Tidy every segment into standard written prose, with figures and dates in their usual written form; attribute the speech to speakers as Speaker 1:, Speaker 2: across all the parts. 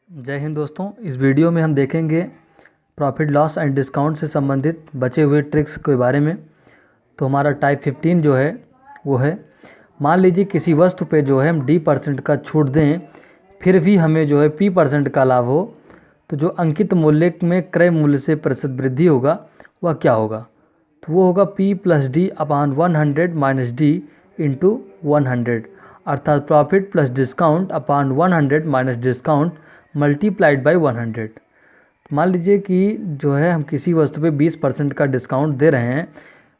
Speaker 1: जय हिंद दोस्तों। इस वीडियो में हम देखेंगे प्रॉफिट लॉस एंड डिस्काउंट से संबंधित बचे हुए ट्रिक्स के बारे में। तो हमारा टाइप 15 जो है वो है, मान लीजिए किसी वस्तु पे जो है हम D% का छूट दें, फिर भी हमें जो है P% का लाभ हो, तो जो अंकित मूल्य में क्रय मूल्य से प्रतिशत वृद्धि होगा वह क्या होगा? तो वो होगा P+D/100 - D × 100, अर्थात profit plus discount upon 100 minus discount multiplied by 100। मान लीजिए कि जो है हम किसी वस्तु पे 20% का डिस्काउंट दे रहे हैं,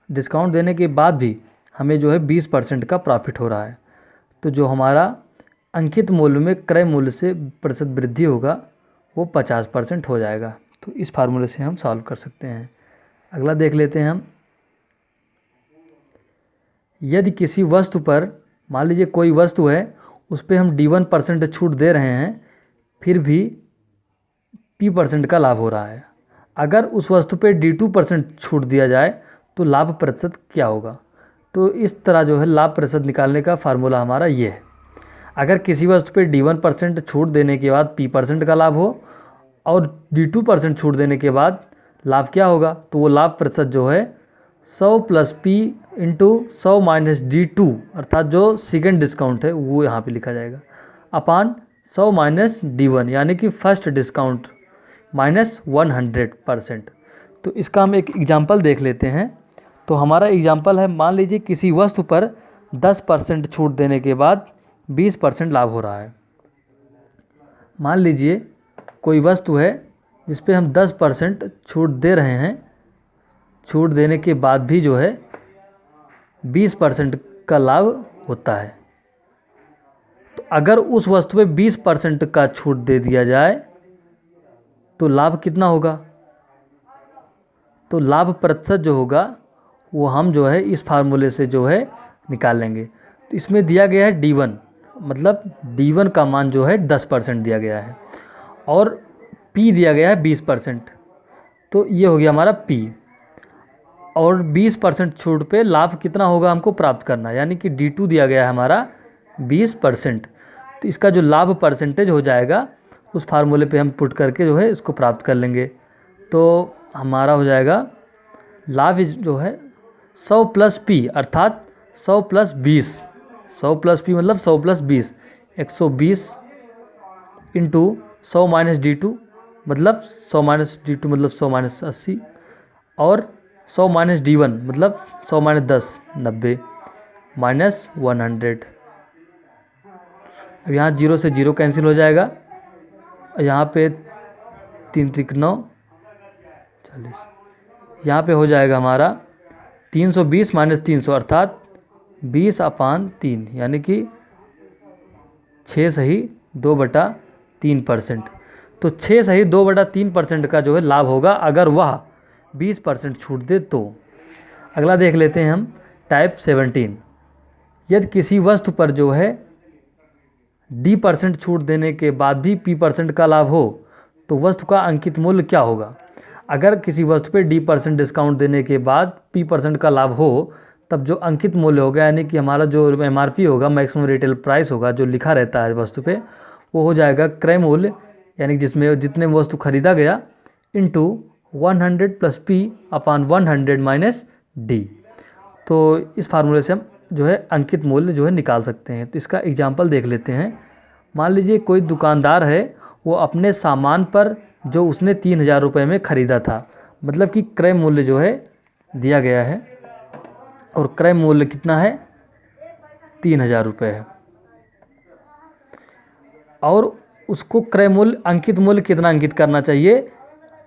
Speaker 1: डिस्काउंट देने के बाद भी हमें जो है 20% का प्रॉफिट हो रहा है, तो जो हमारा अंकित मूल्य में क्रय मूल्य से प्रतिशत वृद्धि होगा वो 50% हो जाएगा। तो इस फार्मूले से हम सॉल्व कर सकते हैं। अगला देख लेते हैं हम। यदि किसी वस्तु पर, मान लीजिए कोई वस्तु है, उस पर हम D1% छूट दे रहे हैं, फिर भी P% का लाभ हो रहा है। अगर उस वस्तु पे D2% छूट दिया जाए तो लाभ प्रतिशत क्या होगा? तो इस तरह जो है लाभ प्रतिशत निकालने का फार्मूला हमारा ये है। अगर किसी वस्तु पे D1% छूट देने के बाद P% का लाभ हो और D2% छूट देने के बाद लाभ क्या होगा? तो वो लाभ प्रतिशत जो है 100 + P × 100 - D2, अर्थात जो सेकेंड डिस्काउंट है वो यहाँ पे लिखा जाएगा, अपान 100 - D1 यानी कि फर्स्ट डिस्काउंट माइनस 100%। तो इसका हम एक एग्जांपल देख लेते हैं। तो हमारा एग्जांपल है, मान लीजिए किसी वस्तु पर 10% छूट देने के बाद 20% लाभ हो रहा है। मान लीजिए कोई वस्तु है जिस पे हम 10% छूट दे रहे हैं, छूट देने के बाद भी जो है 20% का लाभ होता है। तो अगर उस वस्तु पे 20% का छूट दे दिया जाए तो लाभ कितना होगा? तो लाभ प्रतिशत जो होगा वो हम जो है इस फार्मूले से जो है निकाल लेंगे। तो इसमें दिया गया है D1, मतलब D1 का मान जो है 10% दिया गया है और P दिया गया है 20%। तो ये हो गया हमारा P, और 20% छूट पे लाभ कितना होगा हमको प्राप्त करना, यानी कि D2 दिया गया है हमारा 20%। तो इसका जो लाभ परसेंटेज हो जाएगा उस फार्मूले पे हम पुट करके जो है इसको प्राप्त कर लेंगे। तो हमारा हो जाएगा लाभ जो है 100 + P, अर्थात 100 + 20, 100 + P मतलब 100 + 20, 120 × 100 - D2 मतलब 100 - D2 मतलब 100 - 80, और 100 - D1 मतलब 100 - 10 90 -100। अब यहाँ 0 से 0 कैंसिल हो जाएगा, यहाँ पे 3 × 9 40, यहाँ पे हो जाएगा हमारा 320 - 300, अर्थात 20/3, यानी कि 6 सही 2/3%। तो 6 सही 2/3% का जो है लाभ होगा अगर वह 20% छूट दे तो। अगला देख लेते हैं हम, टाइप 17। यदि किसी वस्तु पर जो है D% छूट देने के बाद भी P% का लाभ हो तो वस्तु का अंकित मूल्य क्या होगा? अगर किसी वस्तु पे D% डिस्काउंट देने के बाद P% का लाभ हो, तब जो अंकित मूल्य होगा, यानी कि हमारा जो MRP होगा, मैक्सिमम रिटेल प्राइस होगा, जो लिखा रहता है वस्तु पे, वो हो जाएगा क्रय मूल्य, यानी जिसमें जितने वस्तु खरीदा गया इंटू 100 + P/100 - D। तो इस फार्मूले से हम जो है अंकित मूल्य जो है निकाल सकते हैं। तो इसका एग्जांपल देख लेते हैं। मान लीजिए कोई दुकानदार है, वो अपने सामान पर जो उसने 3000 रुपये में ख़रीदा था, मतलब कि क्रय मूल्य जो है दिया गया है, और क्रय मूल्य कितना है 3000 रुपये है, और उसको क्रय मूल्य अंकित मूल्य कितना अंकित करना चाहिए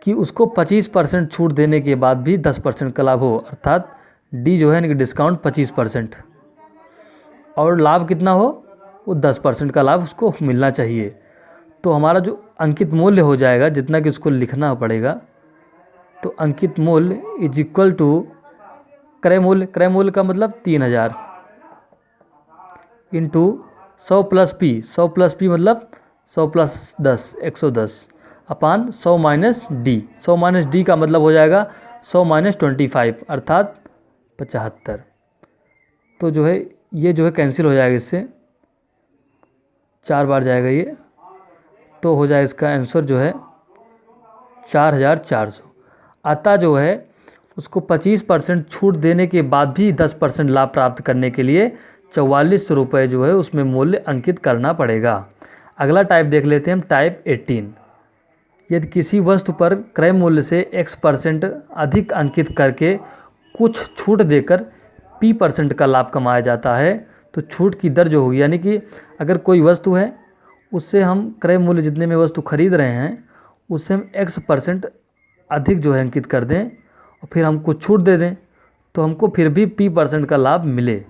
Speaker 1: कि उसको 25% छूट देने के बाद भी 10% का लाभ हो, अर्थात D जो है यानी कि डिस्काउंट 25%, और लाभ कितना हो वो 10% का लाभ उसको मिलना चाहिए। तो हमारा जो अंकित मूल्य हो जाएगा, जितना कि उसको लिखना पड़ेगा, तो अंकित मूल्य इज इक्वल टू क्रय मूल्य, क्रय मूल्य का मतलब 3000 इंटू 100 + P, 100 + P मतलब 100 + 10 110 अपान 100 - D, 100 - D का मतलब हो जाएगा 100 - 25, अर्थात 75। तो जो है ये जो है कैंसिल हो जाएगा, इससे 4 बार जाएगा ये, तो हो जाए इसका आंसर जो है 4,400। अतः जो है उसको 25% छूट देने के बाद भी 10% लाभ प्राप्त करने के लिए 44 रुपये जो है उसमें मूल्य अंकित करना पड़ेगा। अगला टाइप देख लेते हैं हम, टाइप 18। यदि किसी वस्तु पर क्रय मूल्य से x% अधिक अंकित करके कुछ छूट देकर p% का लाभ कमाया जाता है तो छूट की दर जो होगी, यानी कि अगर कोई वस्तु है उससे हम क्रय मूल्य जितने में वस्तु खरीद रहे हैं उससे हम x% अधिक जो है अंकित कर दें और फिर हम कुछ छूट दे दें तो हमको फिर भी p% का लाभ मिले।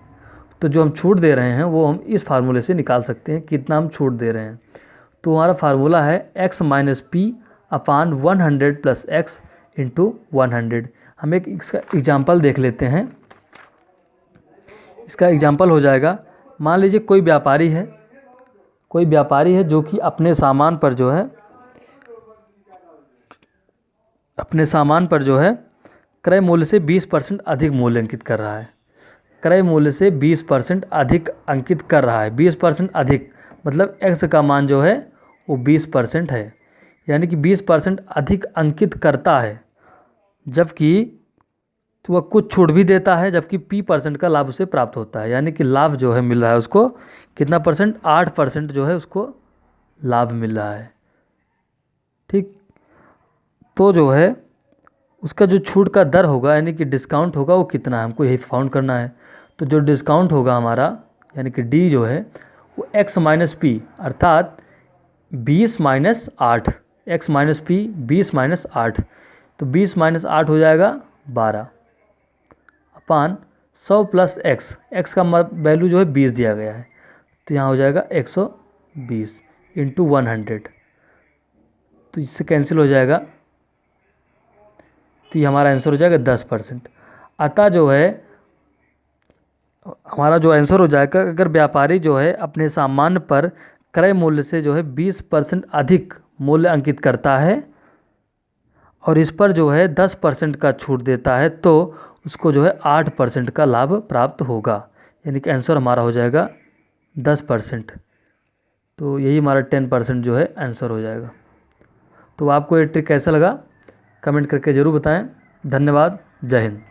Speaker 1: तो जो हम छूट दे रहे हैं वो हम इस फार्मूले से निकाल सकते हैं, कितना हम छूट दे रहे हैं। तो हमारा फार्मूला है x माइनस पी अपान 100 प्लस एक्स इंटू 100। हम एक इसका एग्जाम्पल देख लेते हैं। इसका एग्जाम्पल हो जाएगा, मान लीजिए कोई व्यापारी है जो कि अपने सामान पर जो है क्रय मूल्य से 20% अधिक मूल्य अंकित कर रहा है। क्रय मूल्य से 20% अधिक अंकित कर रहा है। 20% अधिक मतलब x का मान जो है वो 20% है, यानी कि 20% अधिक अंकित करता है, जबकि तो वह कुछ छूट भी देता है, जबकि p% का लाभ उसे प्राप्त होता है। यानी कि लाभ जो है मिल रहा है उसको कितना परसेंट, 8% जो है उसको लाभ मिल रहा है। ठीक, तो जो है उसका जो छूट का दर होगा यानी कि डिस्काउंट होगा वो कितना है, हमको यही फाउंड करना है। तो जो डिस्काउंट होगा हमारा यानी कि डी जो है वो x माइनस पी अर्थात 20 minus 8, x minus P 20 minus 8, तो 20 माइनस 8 हो जाएगा 12 अपान 100 प्लस x का वैल्यू जो है 20 दिया गया है तो यहाँ हो जाएगा 120 इंटू 100। तो इससे कैंसिल हो जाएगा, तो ये हमारा आंसर हो जाएगा 10%। अतः जो है हमारा जो आंसर हो जाएगा, अगर व्यापारी जो है अपने सामान पर क्रय मूल्य से जो है 20% अधिक मूल्य अंकित करता है और इस पर जो है 10% का छूट देता है तो उसको जो है 8% का लाभ प्राप्त होगा, यानी कि आंसर हमारा हो जाएगा 10%। तो यही हमारा 10% जो है आंसर हो जाएगा। तो आपको ये ट्रिक कैसा लगा कमेंट करके ज़रूर बताएं। धन्यवाद, जय हिंद।